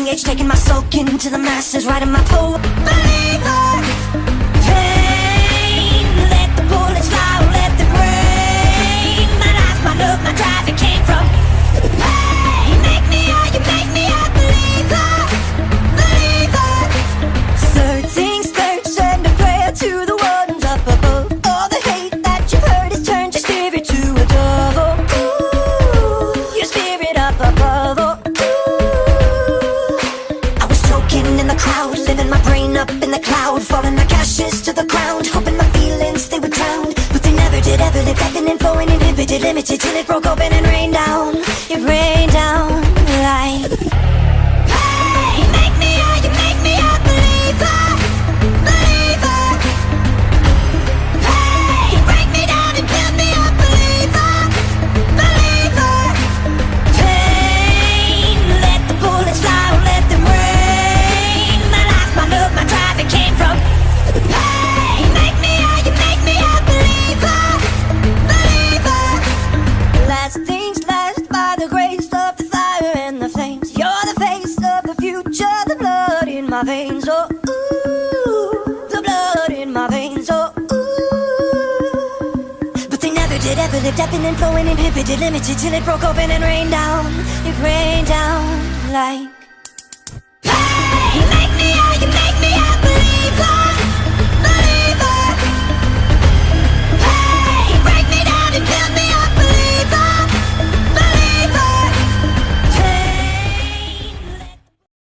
young age, taking my soak into the masses, writing my poem. Believer, pain, let the bullets fly, let them rain. My life, my love, my drive, it came from pain. You make me a believer, believer. Searching skirts and a prayer to the ones up above. All the hate that you've heard has turned your spirit to a dove. Oh, ooh, your spirit up above. Oh, in the crowd, living my brain up in the cloud, falling like ashes to the ground, hoping my feelings they would drown, but they never did. Ever lived, ebbing and flowing, inhibited, limited, till it broke open and rained down. It rained down like, hey, you make me a believer, believer. Hey, you break me down and build me a believer, believer. Pain, let the bullets fly, let them rain. My love, my drive, it came from hey, you make me a believer, believer. Last things last, by the grace of the fire and the flames. You're the face of the future, the blood in my veins. Oh, ooh, the blood in my veins. Oh, ooh. But they never did, ever lived, ebbing and flowing, inhibited, limited, till it broke open and rained down. It rained down like